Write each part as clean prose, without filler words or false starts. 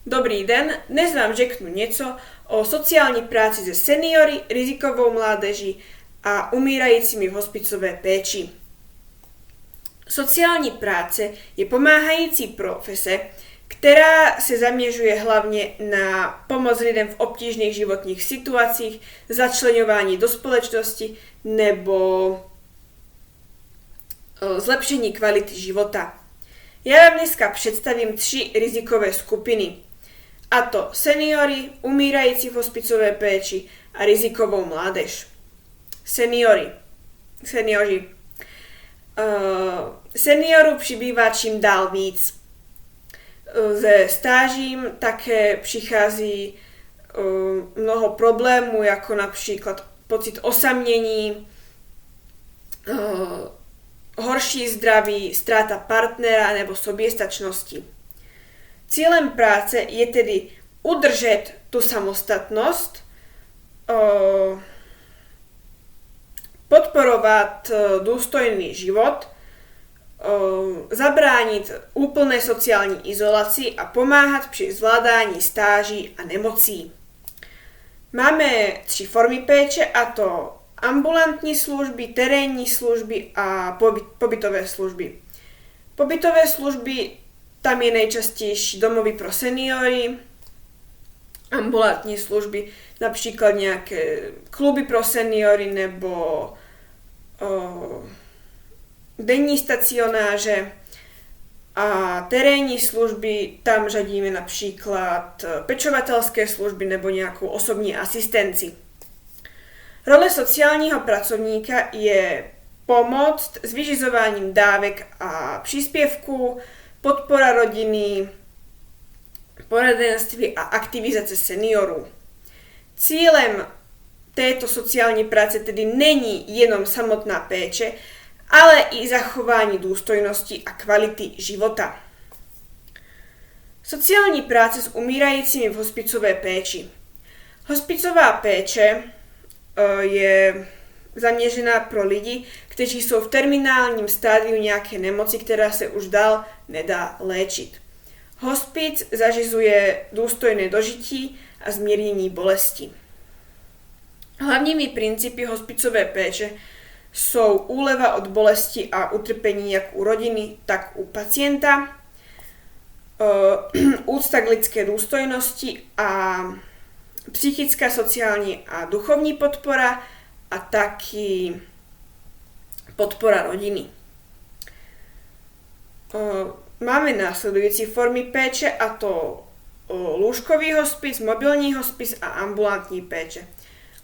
Dobrý den, dnes vám řeknu něco o sociální práci se seniory, rizikovou mládeží a umírajícími v hospicové péči. Sociální práce je pomáhající profese, která se zaměřuje hlavně na pomoc lidem v obtížných životních situacích, začleňování do společnosti nebo zlepšení kvality života. Já vám dneska představím 3 rizikové skupiny, a to seniory, umírající v hospicové péči a rizikovou mládež. Seniori. Seniorů přibývá čím dál víc. Se stážím také přichází mnoho problémů, jako například pocit osamění, horší zdraví, ztráta partnera nebo soběstačnosti. Cílem práce je tedy udržet tu samostatnost, podporovat důstojný život, zabránit úplné sociální izolaci a pomáhat při zvládání stáží a nemocí. Máme 3 formy péče, a to ambulantní služby, terénní služby a pobytové služby. Pobytové služby, tam je nejčastější domovy pro seniory, ambulantní služby, například nějaké kluby pro seniory nebo denní stacionáře, a terénní služby, tam řadíme například pečovatelské služby nebo nějakou osobní asistenci. Role sociálního pracovníka je pomoct s vyřizováním dávek a příspěvků, podpora rodiny, poradenství a aktivizace seniorů. Cílem této sociální práce tedy není jenom samotná péče, ale i zachování důstojnosti a kvality života. Sociální práce s umírajícími v hospicové péči. Hospicová péče je zaměřená pro lidi, kteří jsou v terminálním stádiu nějaké nemoci, která se už dál nedá léčit. Hospic zařizuje důstojné dožití a zmírnění bolesti. Hlavními principy hospicové péče jsou úleva od bolesti a utrpení jak u rodiny, tak u pacienta, úcta k lidské důstojnosti a psychická, sociální a duchovní podpora a taky podpora rodiny. Máme následující formy péče, a to lůžkový hospic, mobilní hospic a ambulantní péče.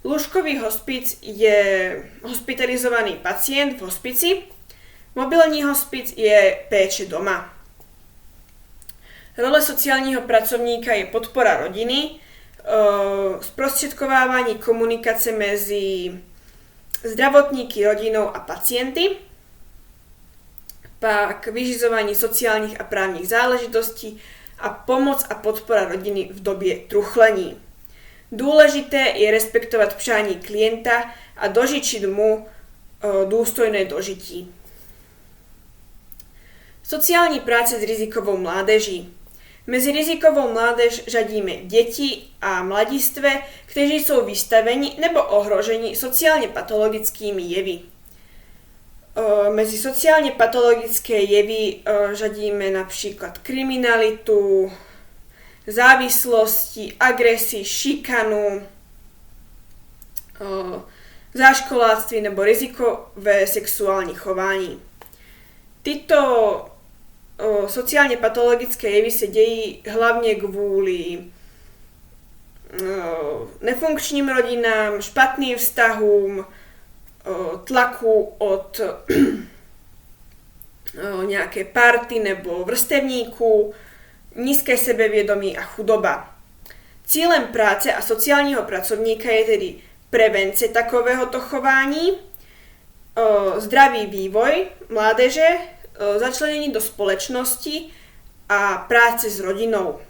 Lůžkový hospic je hospitalizovaný pacient v hospici, mobilní hospic je péče doma. Role sociálního pracovníka je podpora rodiny, zprostředkovávání komunikace mezi zdravotníky, rodinou a pacienty, pak vyřizování sociálních a právních záležitostí a pomoc a podpora rodiny v době truchlení. Důležité je respektovat přání klienta a dožičit mu důstojné dožití. Sociální práce s rizikovou mládeží. Mezi rizikovou mládež řadíme děti a mladistvé, kteří jsou vystaveni nebo ohroženi sociálně patologickými jevy. Mezi sociálně patologické jevy řadíme například kriminalitu, závislosti, agresi, šikanu, záškoláctví nebo rizikové sexuální chování. Tyto sociálně patologické jevy se dějí hlavně kvůli nefunkčním rodinám, špatným vztahům, tlaku od nějaké party nebo vrstevníků, nízké sebevědomí a chudoba. Cílem práce a sociálního pracovníka je tedy prevence takovéhoto chování, zdravý vývoj mládeže, začlenění do společnosti a práce s rodinou.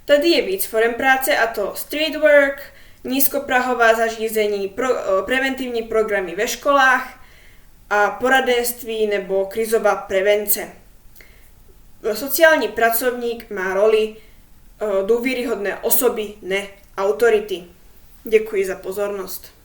Tady je víc forem práce, a to street work, nízkoprahová zařízení, preventivní programy ve školách a poradenství nebo krizová prevence. Sociálny pracovník má roli dôveryhodné osoby, ne autority. Ďakujem za pozornosť.